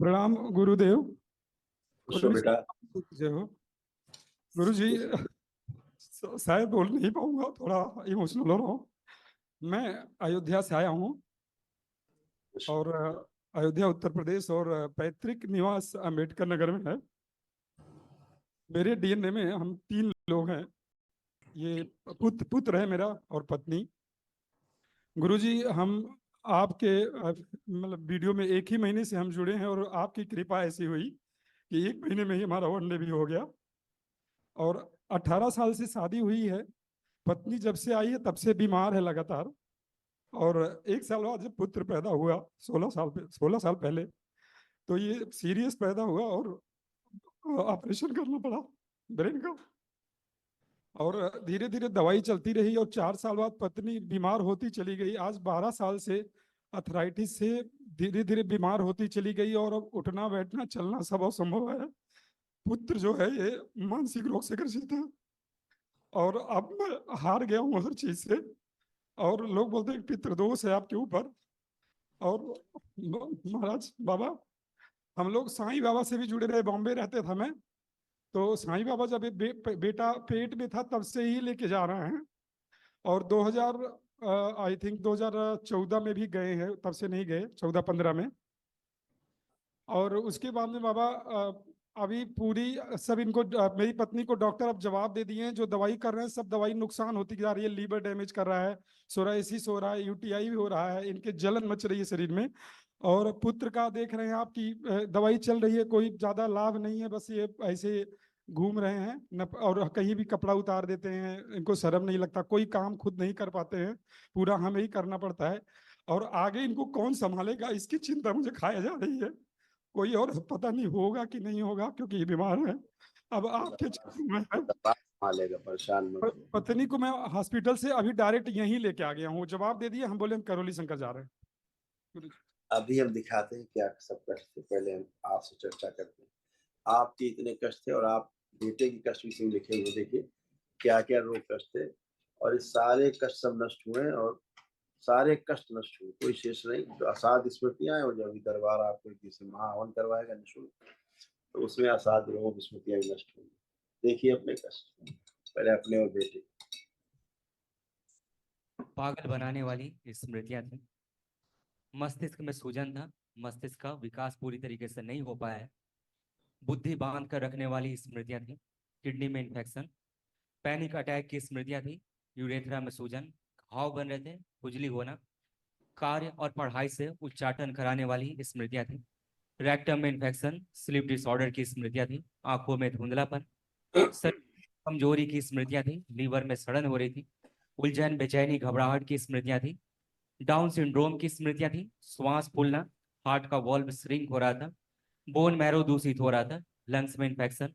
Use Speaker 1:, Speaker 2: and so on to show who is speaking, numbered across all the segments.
Speaker 1: प्रणाम गुरुदेव।
Speaker 2: खुश हो बेटा।
Speaker 1: जय हो गुरु जी। शायद बोल नहीं पाऊंगा, थोड़ा इमोशनल हो रहा हूँ। मैं अयोध्या से आया हूँ और अयोध्या उत्तर प्रदेश, और पैतृक निवास अंबेडकर नगर में है। मेरे डीएनए में हम 3 लोग हैं। ये पुत्र है मेरा और पत्नी। गुरुजी, हम आपके मतलब वीडियो में 1 ही महीने से हम जुड़े हैं, और आपकी कृपा ऐसी हुई कि 1 महीने में ही हमारा वनडे भी हो गया। और 18 साल से शादी हुई है। पत्नी जब से आई है तब से बीमार है लगातार। और 1 साल बाद जब पुत्र पैदा हुआ, 16 साल पहले, तो ये सीरियस पैदा हुआ और ऑपरेशन करना पड़ा ब्रेन का। और धीरे धीरे दवाई चलती रही, और 4 साल बाद पत्नी बीमार होती चली गई। आज 12 साल से अर्थराइटिस से धीरे धीरे बीमार होती चली गई, और अब उठना बैठना चलना सब असंभव है। पुत्र जो है ये मानसिक रोग से ग्रसित है, और अब मैं हार गया हूँ हर चीज से। और लोग बोलते हैं पितृदोष है आपके ऊपर। और महाराज बाबा, हम लोग साईं बाबा से भी जुड़े रहे, बॉम्बे रहते थे मैं। तो साईं बाबा जब बेटा पेट में था तब से ही लेके जा रहे हैं। और 2000 आई थिंक 2014 में भी गए हैं, तब से नहीं गए, 14-15 में। और उसके बाद में बाबा अभी पूरी सब इनको मेरी पत्नी को डॉक्टर अब जवाब दे दिए हैं। जो दवाई कर रहे हैं सब दवाई नुकसान होती जा रही है। लीवर डैमेज कर रहा है, सोराइसिस हो रहा है, यूटीआई भी हो रहा है, इनके जलन मच रही है शरीर में। और पुत्र का देख रहे हैं आपकी दवाई चल रही है, कोई ज्यादा लाभ नहीं है, बस ये ऐसे घूम रहे हैं और कहीं भी कपड़ा उतार देते हैं। इनको शर्म नहीं लगता, कोई काम खुद नहीं कर पाते हैं, पूरा हमें ही करना पड़ता है। और आगे इनको कौन संभालेगा, इसकी चिंता मुझे खाया जा रही है। कोई और पता नहीं होगा कि नहीं होगा, क्योंकि ये बीमार है। अब आपके
Speaker 2: संभालेगा, परेशान मत हो।
Speaker 1: पत्नी को मैं हॉस्पिटल से अभी डायरेक्ट यहीं लेके आ गया हूँ, जवाब दे दिए। हम बोले हम करौली शंकर जा रहे हैं।
Speaker 2: अभी हम दिखाते हैं क्या सब कष्ट थे, पहले हम आपसे चर्चा करते हैं। आपके इतने कष्ट थे और आप बेटे की कष्ट भी लिखे हुए, देखिए क्या क्या रोग कष्ट थे। और इस सारे कष्ट सब नष्ट हुए, और सारे कष्ट नष्ट हुए, कोई शेष नहीं। जो असाध स्मृतियां हैं, और जब अभी दरबार आपको किसी महाहवन करवाएगा निःशुल्क, तो उसमें असाध रोग स्मृतियां भी नष्ट होंगी। देखिए अपने कष्ट, पहले अपने और बेटे।
Speaker 3: पागल बनाने वाली स्मृतियां थी। मस्तिष्क में सूजन था, मस्तिष्क का विकास पूरी तरीके से नहीं हो पाया है। बुद्धि बांध कर रखने वाली स्मृतियां थी। किडनी में इन्फेक्शन, पैनिक अटैक की स्मृतियां थी। यूरेथ्रा में सूजन, घाव बन रहे थे, खुजली होना, कार्य और पढ़ाई से उच्चाटन कराने वाली स्मृतियां थी। रेक्टम में इन्फेक्शन, स्लीप डिसऑर्डर की स्मृतियां थी। आंखों में धुंधलापन, कमजोरी की स्मृतियां थी। लीवर में सड़न हो रही थी। उलझन, बेचैनी, घबराहट की स्मृतियां थी। डाउन सिंड्रोम की स्मृतियां थी। श्वास फूलना, हार्ट का वॉल्व श्रिंक हो रहा था, बोन मैरो दूषित हो रहा था, लंग्स में इन्फेक्शन,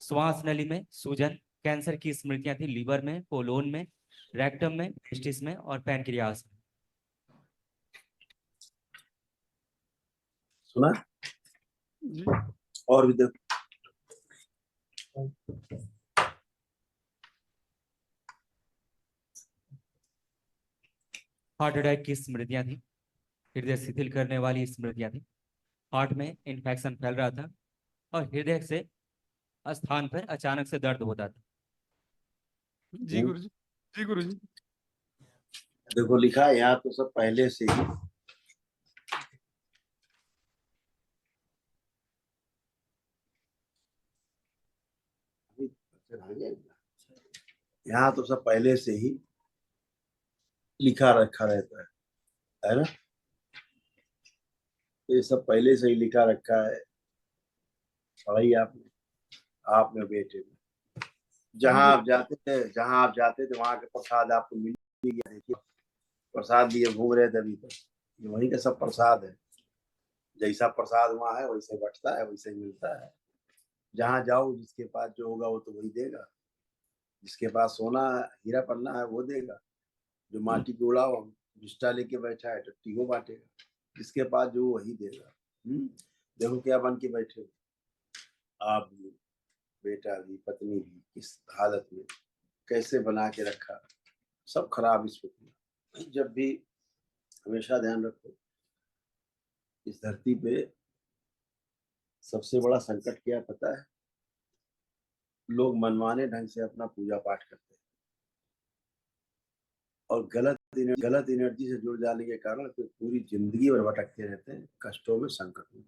Speaker 3: श्वास नली में सूजन, कैंसर की स्मृतियां थी। लीवर में, कोलोन में, रेक्टम में, टेस्टिस में और पैनक्रियास में।
Speaker 2: सुना
Speaker 1: जी।
Speaker 2: और भी देखो।
Speaker 3: हार्ट अटैक की स्मृतियां थी। हृदय शिथिल करने वाली स्मृतियां थी। हार्ट में इन्फेक्शन फैल रहा था और हृदय से स्थान पर अचानक से दर्द होता था।
Speaker 1: जी गुरु जी। जी गुरु जी।
Speaker 2: देखो लिखा है यहाँ तो सब पहले से ही। यहाँ तो सब पहले से ही लिखा रखा रहता है ना। ये सब पहले से ही लिखा रखा है। पढ़ाई आपने बेटे में जहाँ आप जाते थे वहां के प्रसाद आपको मिल ही गया। देखिए प्रसाद लिए घूम रहे थे अभी तक, ये वहीं का सब प्रसाद है। जैसा प्रसाद वहाँ है वैसे बटता है, वैसे ही मिलता है। जहाँ जाओ जिसके पास जो होगा वो तो वही देगा। जिसके पास सोना हीरा पन्ना है वो देगा। जो माटी के उड़ाओ विष्टा लेके बैठा है टट्टी को बांटेगा। जिसके पास जो वही देगा। देखो क्या बन के बैठे हो आप भी, बेटा भी, पत्नी भी, किस हालत में कैसे बना के रखा, सब खराब इस वक्त। जब भी हमेशा ध्यान रखो इस धरती पे सबसे बड़ा संकट क्या है पता है? लोग मनमाने ढंग से अपना पूजा पाठ करते हैं और गलत एनर्जी से जुड़ जाने के कारण फिर पूरी जिंदगी भर भटकते रहते हैं, कष्टों में, संकट में।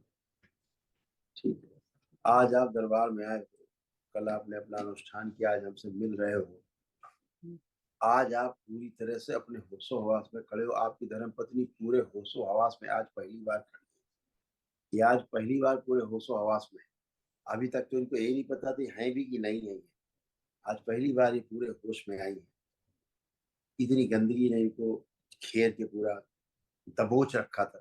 Speaker 2: ठीक है, आज आप दरबार में आए हो, कल आपने अपना अनुष्ठान किया, आज हमसे मिल रहे हो, आज आप पूरी तरह से अपने होशो हवास में खड़े हो। आपकी धर्मपत्नी पूरे होशो हवास में आज पहली बार खड़ी है। ये आज पहली बार पूरे होशो हवास में। अभी तक तो इनको यही नहीं पता थी है भी कि नहीं है। आज पहली बार ये पूरे होश में आई है। इतनी गंदगी ने इनको घेर के पूरा दबोच रखा था,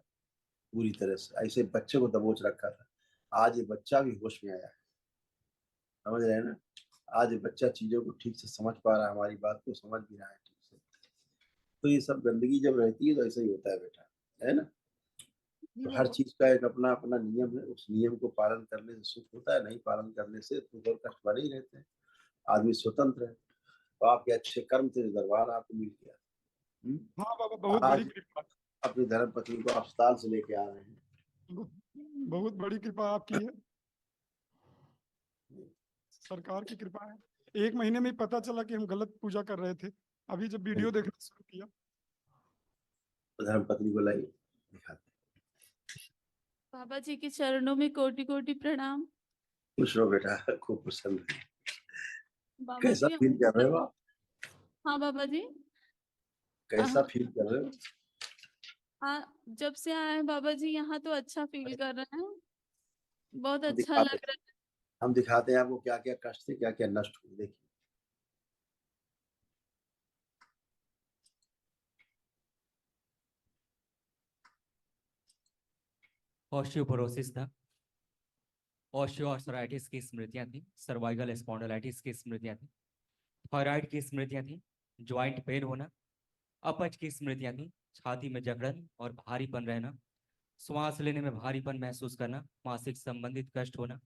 Speaker 2: पूरी तरह से ऐसे बच्चे को दबोच रखा था। आज ये बच्चा भी होश में आया है, समझ रहे हैं ना? आज ये बच्चा चीजों को ठीक से समझ पा रहा है, हमारी बात को समझ भी रहा है ठीक से। तो ये सब गंदगी जब रहती है तो ऐसा ही होता है बेटा, है ना? तो हर चीज का एक अपना अपना नियम है, उस नियम को पालन करने से सुख होता है, नहीं पालन करने से दुख और कष्ट बने ही रहते हैं। आदमी स्वतंत्र है। तो आपके अच्छे कर्म से दरबार आपको मिल गया।
Speaker 1: हाँ बाबा, बहुत बड़ी
Speaker 2: आज
Speaker 1: कृपा।
Speaker 2: अपनी धर्मपत्नी को अस्पताल से लेके आ रहे हैं।
Speaker 1: बहुत बड़ी कृपा आपकी है, सरकार की कृपा है। 1 महीने में ही पता चला कि हम गलत पूजा कर रहे थे, अभी जब वीडियो देखना शुरू किया।
Speaker 2: तो धर्मपत्नी को लाइए, दिखाते
Speaker 4: बाबा जी के चरणों में कोटि कोटि प्रणाम।
Speaker 2: खुश रहो बेटा, खूब प्रसन्न रहो।
Speaker 4: बाबा
Speaker 2: कैसा
Speaker 4: जी।
Speaker 2: फील कर रहे हो आप?
Speaker 4: हाँ बाबा जी।
Speaker 2: कैसा फील कर रहे हो?
Speaker 4: हाँ, जब से आए हैं बाबा जी यहाँ तो अच्छा फील कर रहे हैं, बहुत
Speaker 2: हम
Speaker 4: अच्छा
Speaker 2: दिखाते
Speaker 4: लग रहा है।
Speaker 2: हम दिखाते हैं आपको क्या क्या कष्ट थे, क्या क्या नष्ट हुए, देखिए।
Speaker 3: ऑस्टियोपोरोसिस था, ऑस्टियोआर्थराइटिस की स्मृतियां थी, सर्वाइकल स्पॉन्डिलाइटिस की स्मृतियां थी, थायराइड की स्मृतियां थी, ज्वाइंट पेन होना, अपच की स्मृतियां थी, छाती में जकड़न और भारीपन रहना, श्वास लेने में भारीपन महसूस करना, मासिक संबंधित कष्ट होना,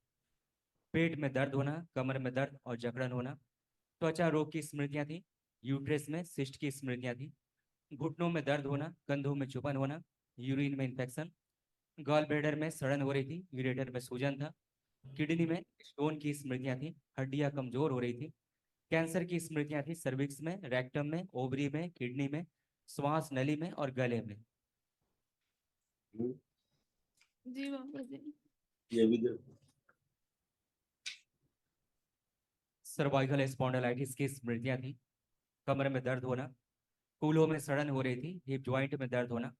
Speaker 3: पेट में दर्द होना, कमर में दर्द और जकड़न होना, त्वचा रोग की स्मृतियां थी, यूट्रस में सिस्ट की स्मृतियां थी, घुटनों में दर्द होना, कंधों में चुभन होना, यूरिन में इन्फेक्शन, गॉल ब्लैडर में सड़न हो रही थी, यूरेटर में सूजन था, किडनी में स्टोन की स्मृतियां थी, हड्डियां कमजोर हो रही थी, कैंसर की स्मृतियां थी, सर्विक्स में, रेक्टम में, ओवरी में, किडनी में, श्वास नली में और गले में।
Speaker 2: हम्म,
Speaker 4: जी बाबा जी।
Speaker 2: ये भी देखो।
Speaker 3: सर्वाइकल स्पॉन्डिलाइटिस की स्मृतियां थी, कमर में दर्द होना, कूल्हों में सड़न हो रही थी, हिप ज्वाइंट में दर्द होना,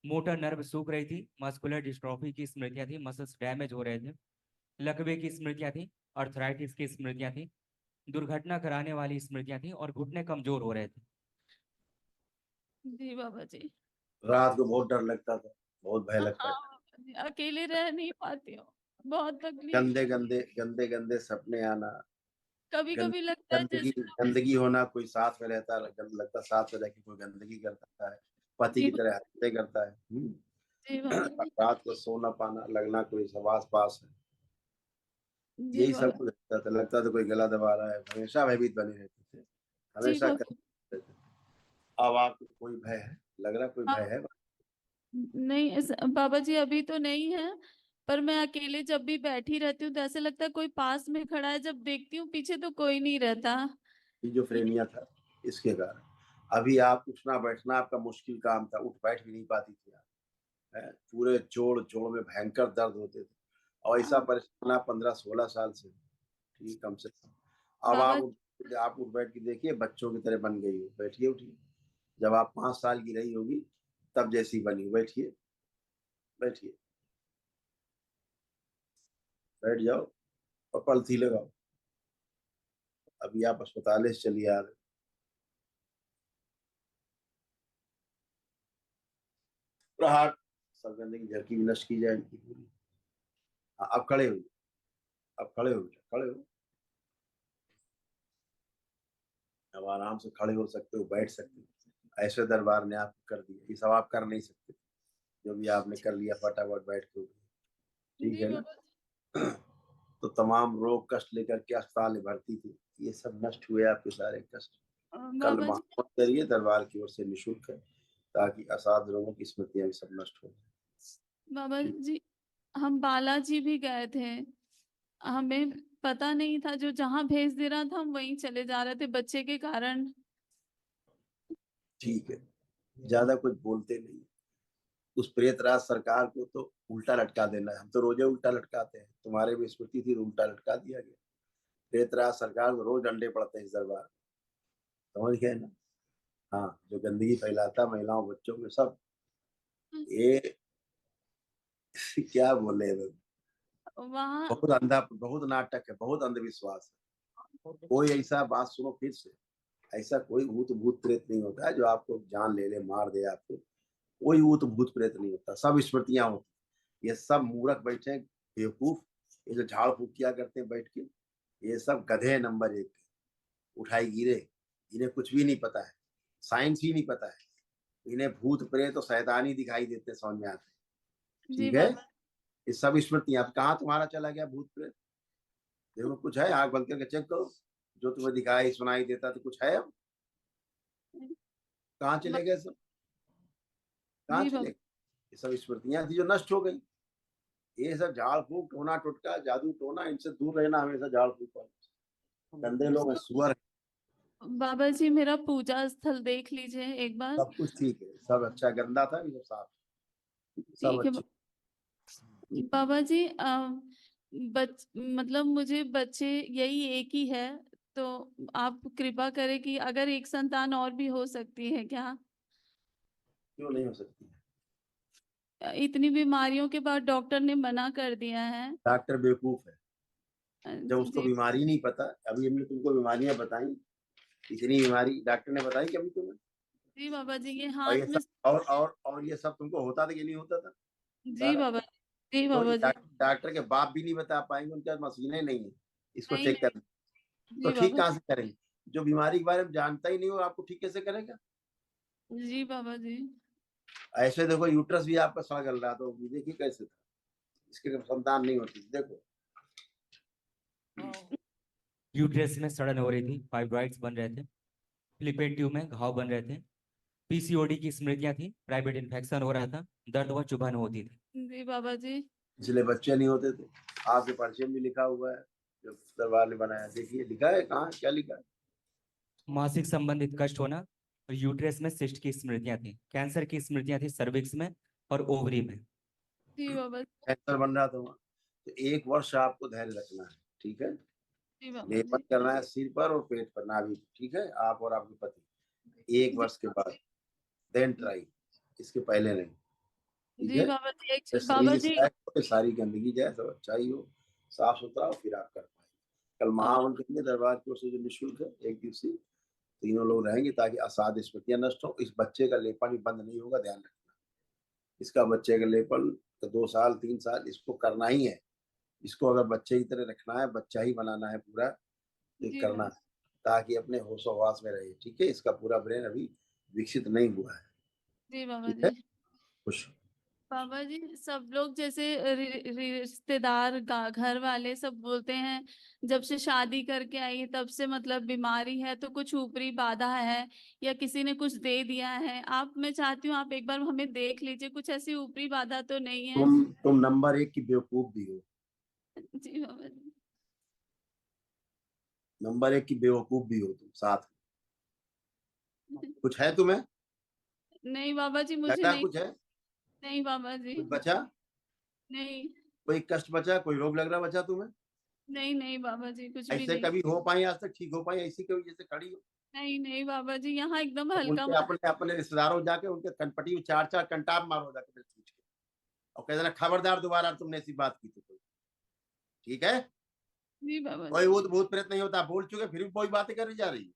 Speaker 3: मोटर नर्व सूख रही थी, मस्कुलर डिस्ट्रॉफी की स्मृतियां थी, मसल्स डैमेज हो रहे थे, लकवे की स्मृतियां थी, अर्थराइटिस की स्मृतियां थी, दुर्घटना कराने वाली स्मृतियां थी और घुटने कमजोर हो रहे थे।
Speaker 4: जी बाबा जी।
Speaker 2: रात को बहुत डर लगता था, बहुत भय
Speaker 4: हाँ
Speaker 2: लगता है।
Speaker 4: बाबा जी, अकेले रह नहीं पाती हूँ, बहुत तकलीफ
Speaker 2: गंदे
Speaker 4: होती
Speaker 2: गंदे गंदे गंदे सपने आना,
Speaker 4: है। कभी
Speaker 2: गंद,
Speaker 4: कभी लगता है
Speaker 2: गंदगी
Speaker 4: जैसे।
Speaker 2: गंदगी होना, कोई साथ में रहता है, लगता साथ में रह के कोई गंदगी करता है, पति
Speaker 4: जी
Speaker 2: की तरह हत्या करता है।
Speaker 4: जी बाबा जी।
Speaker 2: रात को सोना पाना लगना, कोई सवास पास है,
Speaker 4: जी
Speaker 2: यही सब
Speaker 4: बाबा।
Speaker 2: कुछ लगता था कोई गला दबा रहा है। हमेशा भयभीत बने रहते थे,
Speaker 4: जी
Speaker 2: हमेशा
Speaker 4: बाबा।
Speaker 2: रहते थे। अब आपको कोई भय है? लग रहा कोई भय
Speaker 4: हाँ,
Speaker 2: है?
Speaker 4: नहीं बाबा जी अभी तो नहीं है, पर मैं अकेले जब भी बैठी रहती हूँ तो ऐसे लगता है कोई पास में खड़ा है, जब देखती हूँ पीछे तो कोई नहीं रहता। ये
Speaker 2: स्किज़ोफ्रेनिया था, इसके कारण अभी आप उठना बैठना आपका मुश्किल काम था, उठ बैठ भी नहीं पाती थी आप, है? पूरे जोड़ जोड़ में भयंकर दर्द होते थे और ऐसा
Speaker 4: हाँ,
Speaker 2: परेशान आप 15-16 साल से, ठीक, कम से कम। अब
Speaker 4: बाबा।
Speaker 2: आप उठ बैठ के देखिए, बच्चों की तरह बन गई हो, बैठिए उठिए। जब आप 5 साल की रही होगी तब जैसी बनी, बैठिए बैठिए, बैठ जाओ और पलथी लगाओ। अभी आप अस्पताल से चलिए आ रहे। प्रहार सब गंदगी झरकी भी नष्ट की जाए इनकी पूरी। हाँ, अब खड़े हो, अब खड़े हो बेटा, खड़े हो। अब आराम से खड़े हो सकते हो, बैठ सकते हो। ऐसे दरबार ने आपको कर दिया, ये सब आप कर नहीं सकते। जो भी आपने कर लिया फटाफट बैठ के उठिए, ठीक
Speaker 4: जी
Speaker 2: है ना?
Speaker 4: बाबा जी।
Speaker 2: तो तमाम रोग कष्ट लेकर के अस्पताल में भर्ती थी, ये सब नष्ट हुए आपके सारे कष्ट। कल
Speaker 4: बाबा जी।
Speaker 2: महापत करिए दरबार की ओर से निःशुल्क है, ताकि असाध रोगों की स्मृतियां भी सब नष्ट हो जाए।
Speaker 4: बाबा
Speaker 2: ठीक।
Speaker 4: जी हम बालाजी भी गए थे, हमें पता नहीं था, जो जहाँ भेज दे रहा था हम वहीं चले जा रहे थे बच्चे के कारण।
Speaker 2: ठीक है, ज्यादा कुछ बोलते नहीं। उस प्रेत राज सरकार को तो उल्टा लटका देना है। हम तो रोजे उल्टा लटकाते हैं, तुम्हारे भी स्मृति थी तो उल्टा लटका दिया गया। प्रेत राज सरकार को रोज अंडे पड़ते हैं इस दरबार में। समझ गए ना? हाँ, जो गंदगी फैलाता महिलाओं बच्चों में सब, ये क्या बोले,
Speaker 4: वहाँ
Speaker 2: बहुत अंधा, बहुत नाटक है, बहुत अंधविश्वास है। कोई ऐसा बात सुनो फिर से, ऐसा कोई भूत भूत प्रेत नहीं होता है जो आपको जान ले ले, मार दे आपको। कोई भूत भूत प्रेत नहीं होता, सब स्मृतियां होती। ये सब मूर्ख बैठे हैं, बेवकूफ, ये जो झाड़ फूक किया करते हैं बैठ के, ये सब गधे नंबर 1, उठाई गिरे। इन्हें कुछ भी नहीं पता है, साइंस ही नहीं पता है। इन्हें भूत प्रेत और शैतानी दिखाई देते हैं, समझ में आते हैं।
Speaker 4: जी
Speaker 2: ठीक है,
Speaker 4: बाबा,
Speaker 2: ये सब स्मृतियां। अब कहाँ तुम्हारा चला गया भूत प्रेत? देखो कुछ है, आंख बंद करके चेक करो, जो तुम्हें दिखाई सुनाई देता तो कुछ है। अब कहाँ चले गए सब? कहाँ
Speaker 4: जी
Speaker 2: चले
Speaker 4: बाबा,
Speaker 2: गए? ये सब स्मृतियां थी जो नष्ट हो गई। ये सब झाड़ फूक, टोना टोटका, जादू टोना, इनसे दूर रहना हमेशा। झाड़ फूक वाले गंदे लोग हैं, सुअर हैं।
Speaker 4: बाबा जी मेरा पूजा स्थल देख लीजिए एक बार।
Speaker 2: सब कुछ ठीक है, सब अच्छा। गंदा था, ये सब साफ, सब
Speaker 4: ठीक है
Speaker 2: अच्छे।
Speaker 4: बाबा जी, मतलब मुझे बच्चे यही एक ही है, तो आप कृपा करें कि अगर एक संतान और भी हो सकती है क्या?
Speaker 2: क्यों नहीं हो सकती?
Speaker 4: इतनी बीमारियों के बाद डॉक्टर ने मना कर दिया है।
Speaker 2: डॉक्टर बेवकूफ है, जब उसको
Speaker 4: जी
Speaker 2: बीमारी नहीं पता। अभी हमने तुमको बीमारियां बताई, इतनी बीमारी डॉक्टर ने बताई कभी तुम्हें?
Speaker 4: जी बाबा जी, ये
Speaker 2: और ये
Speaker 4: हाथ में।
Speaker 2: सब, और ये सब तुमको होता था कि नहीं होता था
Speaker 4: जी
Speaker 2: सारा?
Speaker 4: बाबा, जी
Speaker 2: तो
Speaker 4: बाबा जी।
Speaker 2: डॉक्टर के बाप भी नहीं बता पाएंगे, उनके पास मशीनें नहीं है इसको
Speaker 4: नहीं
Speaker 2: चेक
Speaker 4: नहीं।
Speaker 2: करने। तो
Speaker 4: जी
Speaker 2: ठीक
Speaker 4: बाबा
Speaker 2: कहाँ से करेंगे? जो बीमारी के बारे में जानता ही नहीं हो, आपको ठीक कैसे करेगा?
Speaker 4: जी बाबा जी।
Speaker 2: ऐसे देखो, यूट्रस भी आपका सड़ गल रहा, तो देखिए कैसे था। इसके संतान नहीं होती, देखो।
Speaker 3: यूट्रस में सड़न हो रही थी, फाइब्रॉइड्स बन रहे थे, फ्लिपेड ट्यूब में घाव बन रहे थे, पीसीओडी की स्मृतियां थी, प्राइवेट इन्फेक्शन हो रहा था, दर्द व चुभन होती थी।
Speaker 4: जी बाबा जी।
Speaker 2: इसलिए बच्चे नहीं होते थे। आपके पर्चे में भी लिखा हुआ है, जो दरबार ने बनाया, देखिए लिखा है, कहाँ क्या लिखा है?
Speaker 3: मासिक संबंधित कष्ट होना और यूट्रस में सिस्ट की स्मृतियां थी, कैंसर की स्मृतियां थी सर्विक्स में और ओवरी में।
Speaker 4: जी बाबा जी।
Speaker 2: कैंसर बन रहा था वहाँ। तो 1 वर्ष आपको धैर्य रखना है, ठीक है?
Speaker 4: जी बाबा
Speaker 2: लेपन
Speaker 4: जी।
Speaker 2: करना है सिर पर और पेट पर, नाभि, ठीक है? आप और आपके पति 1 वर्ष के बाद, देन ट्राई, इसके पहले नहीं। ठीक
Speaker 4: जी
Speaker 2: है?
Speaker 4: बाबा जी,
Speaker 2: तो
Speaker 4: बाबा
Speaker 2: शरीर
Speaker 4: जी।
Speaker 2: से सारी गंदगी जाए, सब अच्छा ही हो, साफ सुथरा हो, फिर आप कर पाएंगे। कल
Speaker 4: और
Speaker 2: महावन के दरबार की ओर से जो निःशुल्क है, 1 दिवसीय, तीनों लोग रहेंगे ताकि असाध स्मृतियां नष्ट हो। इस बच्चे का लेपन ही बंद नहीं होगा, ध्यान रखना। इसका बच्चे का लेपन तो 2 साल 3 साल इसको करना ही है। इसको अगर बच्चे की तरह रखना है, बच्चा ही बनाना है पूरा, तो
Speaker 4: जी
Speaker 2: करना
Speaker 4: बाबा।
Speaker 2: है, ताकि अपने होश हवास में रहे। ठीक है? इसका पूरा ब्रेन अभी विकसित नहीं हुआ है।
Speaker 4: जी बाबा
Speaker 2: ठीक है?
Speaker 4: जी।
Speaker 2: खुश।
Speaker 4: बाबा जी, सब लोग जैसे रिश्तेदार घर वाले सब बोलते हैं जब से शादी करके आई है तब से मतलब बीमारी है, तो कुछ ऊपरी बाधा है या किसी ने कुछ दे दिया है। आप, मैं चाहती हूँ आप एक बार हमें देख लीजिए, कुछ ऐसी ऊपरी बाधा तो नहीं है।
Speaker 2: तुम नंबर 1 की बेवकूफ भी हो,
Speaker 4: जी बाबा जी।
Speaker 2: नंबर 1 की बेवकूफ भी हो तुम साथ में। कुछ है तुम्हें?
Speaker 4: नहीं बाबा जी, मुझे
Speaker 2: घटा
Speaker 4: नहीं।
Speaker 2: कुछ है?
Speaker 4: नहीं बाबा जी।
Speaker 2: कुछ बचा?
Speaker 4: नहीं।
Speaker 2: कोई कष्ट बचा? कोई रोग लग रहा बचा तुम्हें?
Speaker 4: नहीं नहीं बाबा जी, कुछ भी
Speaker 2: ऐसे
Speaker 4: नहीं।
Speaker 2: कभी हो पाई आज तक, ठीक हो पाई ऐसी कभी जैसे खड़ी हो?
Speaker 4: नहीं नहीं बाबा जी, यहाँ एकदम
Speaker 2: तो
Speaker 4: हल्का
Speaker 2: उनके अपने अपने रिश्तेदारों जाके उनके कनपटी में 4 4 कंटाप मारो जाके मेरे पूछ के, और कह देना खबरदार दोबारा तुमने ऐसी बात की तो कोई। ठीक है?
Speaker 4: जी बाबा
Speaker 2: कोई
Speaker 4: जी।
Speaker 2: भूत भूत प्रेत नहीं होता, बोल चुके फिर भी कोई बातें करी जा रही है।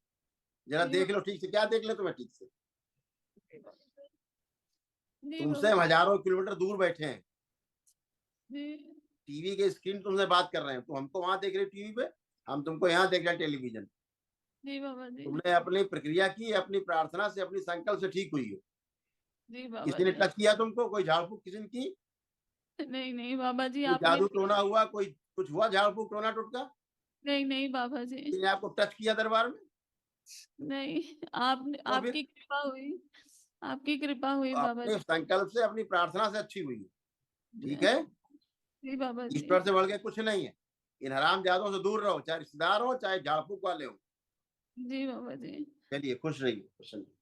Speaker 2: जरा
Speaker 4: जी
Speaker 2: देख लो ठीक से, क्या देख ले तुम्हें ठीक से?
Speaker 4: जी
Speaker 2: तुमसे
Speaker 4: बाबा
Speaker 2: हम हजारों किलोमीटर दूर बैठे हैं,
Speaker 4: जी।
Speaker 2: टीवी के स्क्रीन तुमसे बात कर रहे हैं, तो हमको वहां देख रहे हो टीवी पे, हम तुमको यहाँ देख रहे हैं टेलीविजन।
Speaker 4: जी बाबा जी।
Speaker 2: तुमने अपनी प्रक्रिया की, अपनी प्रार्थना से, अपनी संकल्प से ठीक हुई हो।
Speaker 4: जी बाबा
Speaker 2: किसी ने
Speaker 4: जी।
Speaker 2: टच किया तुमको? कोई झाड़ फूक किसी ने की?
Speaker 4: नहीं नहीं बाबा जी,
Speaker 2: कोई
Speaker 4: आपने।
Speaker 2: जादू टोना हुआ? कोई कुछ हुआ झाड़ फूक टोना टोटका?
Speaker 4: नहीं नहीं बाबा जी।
Speaker 2: किसी ने आपको टच किया दरबार में?
Speaker 4: नहीं, आपने,
Speaker 2: तो फिर
Speaker 4: आपकी कृपा हुई, आपकी कृपा हुई बाबा
Speaker 2: अपने
Speaker 4: जी।
Speaker 2: संकल्प से, अपनी प्रार्थना से अच्छी हुई। ठीक है?
Speaker 4: जी बाबा जी।
Speaker 2: ईश्वर से बढ़ के कुछ नहीं है। इन हराम जादों से दूर रहो, चाहे रिश्तेदार हो चाहे झाड़ फूक वाले हो।
Speaker 4: जी बाबा जी।
Speaker 2: चलिए खुश रहिए, खुश रहिए।